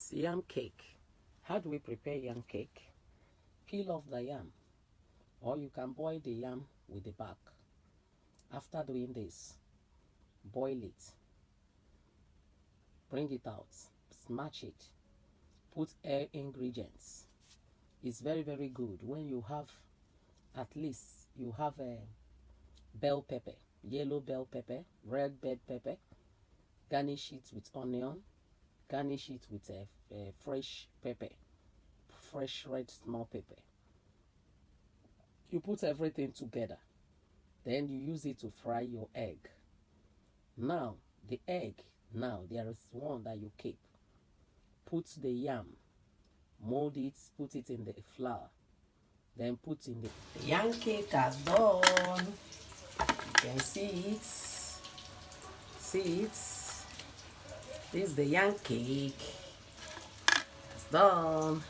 is yam cake. How do we prepare yam cake? Peel off the yam, or you can boil the yam with the back. After doing this, boil it, bring it out, smash it, put air ingredients. It's very, very good when you have, at least you have a bell pepper, yellow bell pepper, red bell pepper. Garnish it with onion, garnish it with a fresh pepper, fresh red small pepper. You put everything together, then you use it to fry your egg. Now the egg, now there is one that you keep. Put the yam, mold it, put it in the flour, then put in the yam cake has done. You can see it. See it. This is the yam cake. It's done.